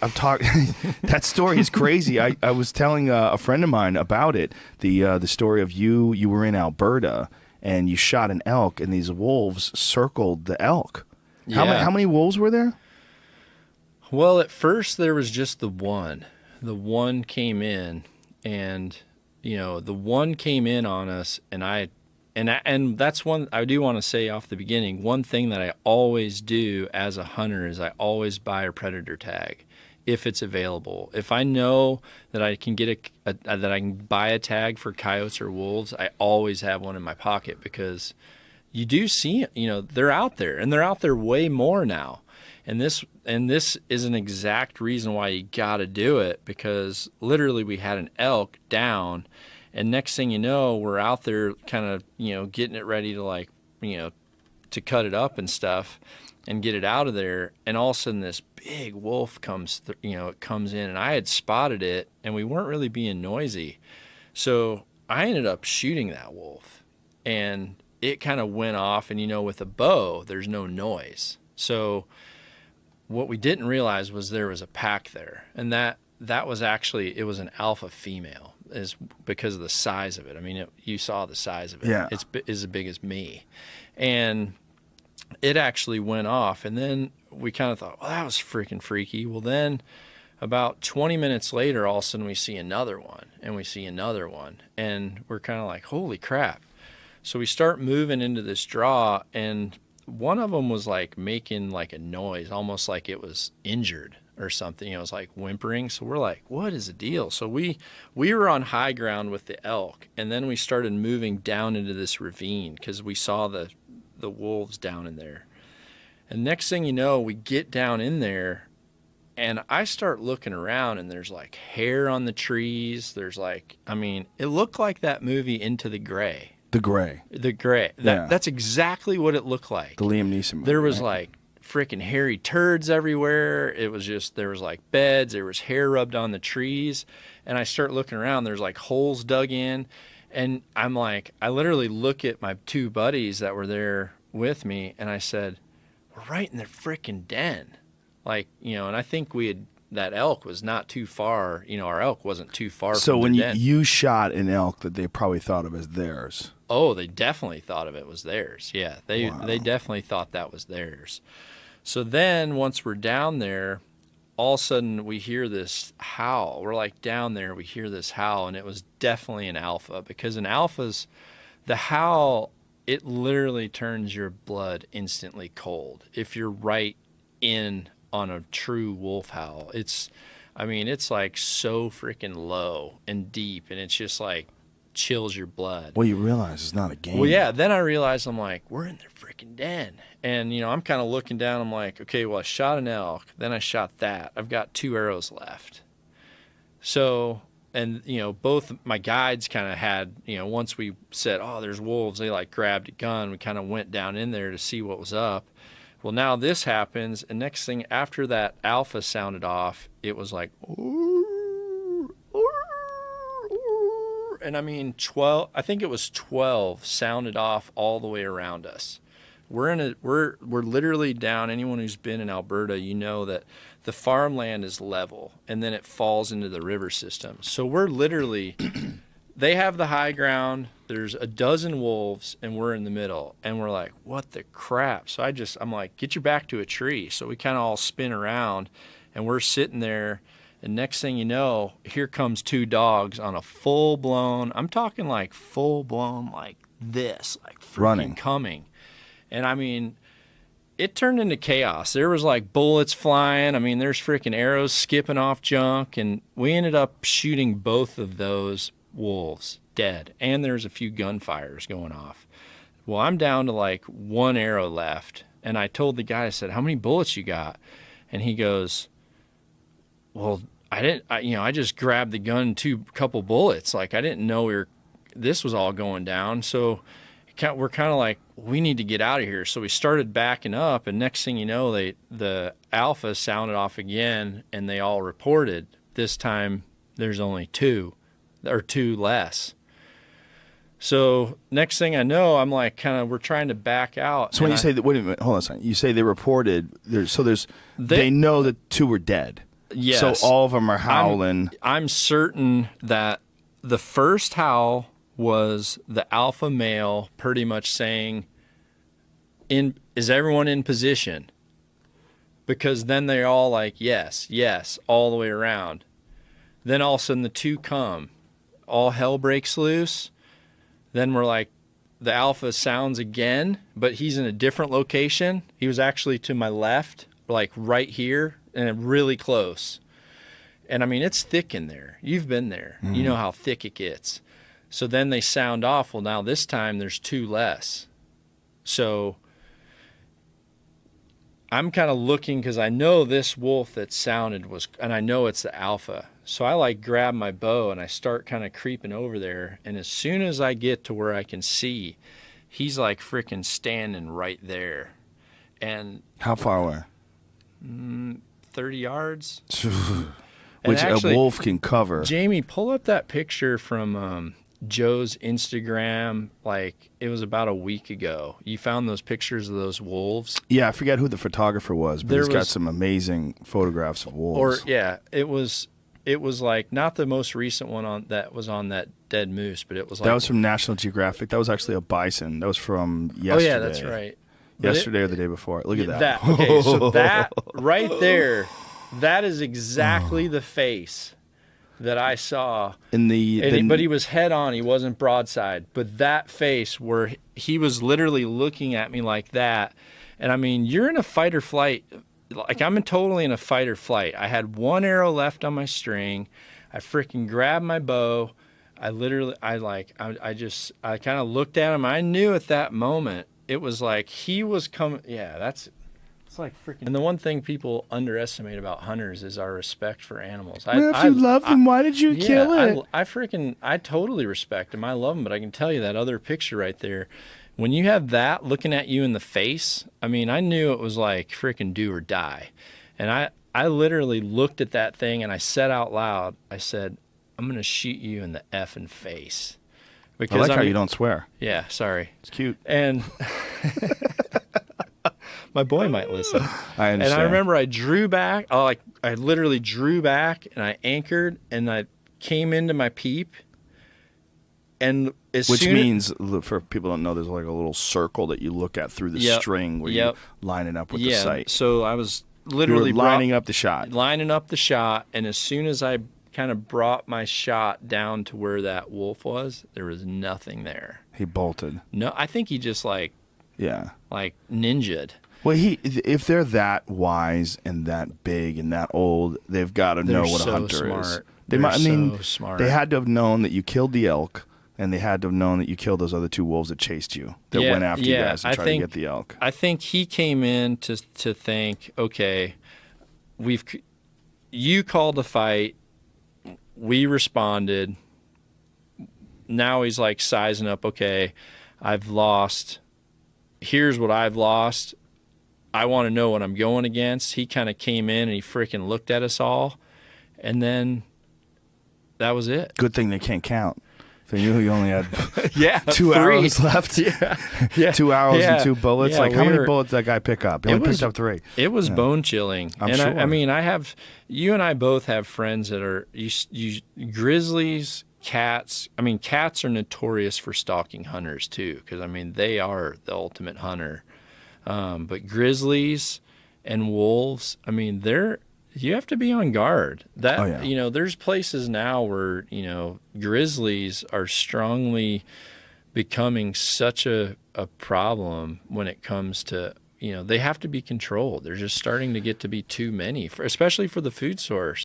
I've talked. That story is crazy. I was telling a friend of mine about it. The story of you were in Alberta and you shot an elk and these wolves circled the elk. Yeah. How many wolves were there? Well, at first there was just the one. The one came in, and the one came in on us, and that's one I do want to say off the beginning. One thing that I always do as a hunter is I always buy a predator tag if it's available. If I know that I can get that I can buy a tag for coyotes or wolves, I always have one in my pocket, because you do see, they're out there, and they're out there way more now. And this is an exact reason why you got to do it, because literally we had an elk down, and next thing you know, we're out there kind of, getting it ready to to cut it up and stuff and get it out of there. And all of a sudden this big wolf comes in, and I had spotted it and we weren't really being noisy. So I ended up shooting that wolf, and it kind of went off, and with a bow, there's no noise. So what we didn't realize was there was a pack there, and that was actually, it was an alpha female, is because of the size of it. I mean, you saw the size of it. Yeah. It's as big as me. And it actually went off, and then we kind of thought, well, that was freaking freaky. Well, then about 20 minutes later, all of a sudden we see another one, and we see another one, and we're kind of like, holy crap. So we start moving into this draw, and one of them was like making like a noise, almost like it was injured or something. It was like whimpering. So we're like, what is the deal? So we were on high ground with the elk, and then we started moving down into this ravine because we saw the wolves down in there. And next thing you know, we get down in there, and I start looking around, and there's like hair on the trees. There's like, it looked like that movie Into the Gray. The Gray. That's exactly what it looked like. The Liam Neeson movie. There was like freaking hairy turds everywhere. It was just, there was like beds. There was hair rubbed on the trees. And I start looking around. There's like holes dug in. And I'm like, I literally look at my two buddies that were there with me, and I said, we're right in their freaking den. Like, and I think that elk was not too far. Our elk wasn't too far so from when the den. you shot an elk that they probably thought of as theirs. Oh, they definitely thought of it was theirs. Yeah, they definitely thought that was theirs. So then once we're down there, all of a sudden we hear this howl. We're like down there, we hear this howl, and it was definitely an alpha, because in alphas, the howl, it literally turns your blood instantly cold. If you're right in on a true wolf howl, it's like so freaking low and deep, and it's just like chills your blood. Well, you realize it's not a game. Well, yeah, then I realized, I'm like, we're in their freaking den. And, I'm kind of looking down. I'm like, okay, well, I shot an elk. Then I shot that. I've got 2 arrows left. So, and, both my guides kind of had, once we said, oh, there's wolves, they like grabbed a gun. We kind of went down in there to see what was up. Well, now this happens. And next thing, after that alpha sounded off, it was like, and I think it was 12 sounded off all the way around us. We're literally down. Anyone who's been in Alberta, that the farmland is level, and then it falls into the river system. So we're literally, they have the high ground. There's a dozen wolves, and we're in the middle, and we're like, what the crap? So I'm like, get your back to a tree. So we kind of all spin around, and we're sitting there. And next thing you know, here comes 2 dogs on a full-blown, I'm talking like full-blown like this, like freaking running, coming. And it turned into chaos. There was like bullets flying. There's freaking arrows skipping off junk. And we ended up shooting both of those wolves dead. And there's a few gunfires going off. Well, I'm down to like 1 arrow left. And I told the guy, I said, how many bullets you got? And he goes, well, I just grabbed the gun, couple bullets. Like, I didn't know this was all going down. So we're kind of like, we need to get out of here. So we started backing up, and next thing you know, the alpha sounded off again, and they all reported. This time there's only 2 or 2 less. So next thing I know, I'm like, we're trying to back out. So when you say that, wait a minute, hold on a second. You say they reported, they know that 2 were dead. Yes. So all of them are howling. I'm certain that the first howl was the alpha male pretty much saying, is everyone in position? Because then they're all like, yes, yes, all the way around. Then all of a sudden the two come. All hell breaks loose. Then we're like, the alpha sounds again, but he's in a different location. He was actually to my left, like right here, and really close. And I mean, it's thick in there. You've been there. Mm-hmm. You know how thick it gets. So then they sound off. Well, now this time there's two less. So I'm kind of looking because I know this wolf that sounded was, and I know it's the alpha. So I like grab my bow and I start kind of creeping over there. And as soon as I get to where I can see, he's like freaking standing right there. And how far away? 30 yards. Which actually, a wolf can cover. Jamie, pull up that picture from Joe's Instagram. Like, it was about a week ago. You found those pictures of those wolves? Yeah, I forget who the photographer was, but he's got some amazing photographs of wolves. Or yeah, it was like not the most recent one on that was on that dead moose, but it was like that was from National Geographic. That was actually a bison. That was from yesterday. Oh yeah, that's right. Yesterday or the day before. Look at that. Okay, so that right there, that is exactly the face that I saw. But he was head on. He wasn't broadside. But that face where he was literally looking at me like that. And I mean, you're in a fight or flight. Like, I'm totally in a fight or flight. I had one arrow left on my string. I freaking grabbed my bow. I kind of looked at him. I knew at that moment it was like he was coming. Yeah, it's like freaking. And the one thing people underestimate about hunters is our respect for animals. If you love them, why did you kill it? I totally respect them. I love them, but I can tell you that other picture right there, when you have that looking at you in the face, I mean, I knew it was like freaking do or die. And I literally looked at that thing and I said out loud, I said, I'm going to shoot you in the effing face. Because I like how you don't swear. Yeah, sorry. It's cute. And my boy might listen. I understand. And I remember I drew back. I literally drew back and I anchored and I came into my peep. And which means, for people who don't know, there's like a little circle that you look at through the string where you line it up with the sight. So I was literally lining up the shot. Lining up the shot, and as soon as I kind of brought my shot down to where that wolf was, there was nothing there. He bolted. No, I think he just like ninja'd. Well, if they're that wise and that big and that old, they've got to know what a hunter is. They're smart. They had to have known that you killed the elk. And they had to have known that you killed those other two wolves that chased you, that went after you guys and tried to get the elk. I think he came in to think, okay, you called a fight, we responded. Now he's like sizing up, okay, I've lost. Here's what I've lost. I want to know what I'm going against. He kind of came in and he freaking looked at us all, and then that was it. Good thing they can't count. They knew you only had 2 arrows left. 2 arrows and 2 bullets. Yeah, how many bullets did that guy pick up? He only picked up 3. It was bone chilling. I'm sure. I mean, you and I both have friends that are grizzlies, cats. I mean, cats are notorious for stalking hunters too, because I mean they are the ultimate hunter. But grizzlies and wolves, I mean, you have to be on guard. There's places now where, grizzlies are strongly becoming such a problem when it comes to, they have to be controlled. They're just starting to get to be too many, especially for the food source.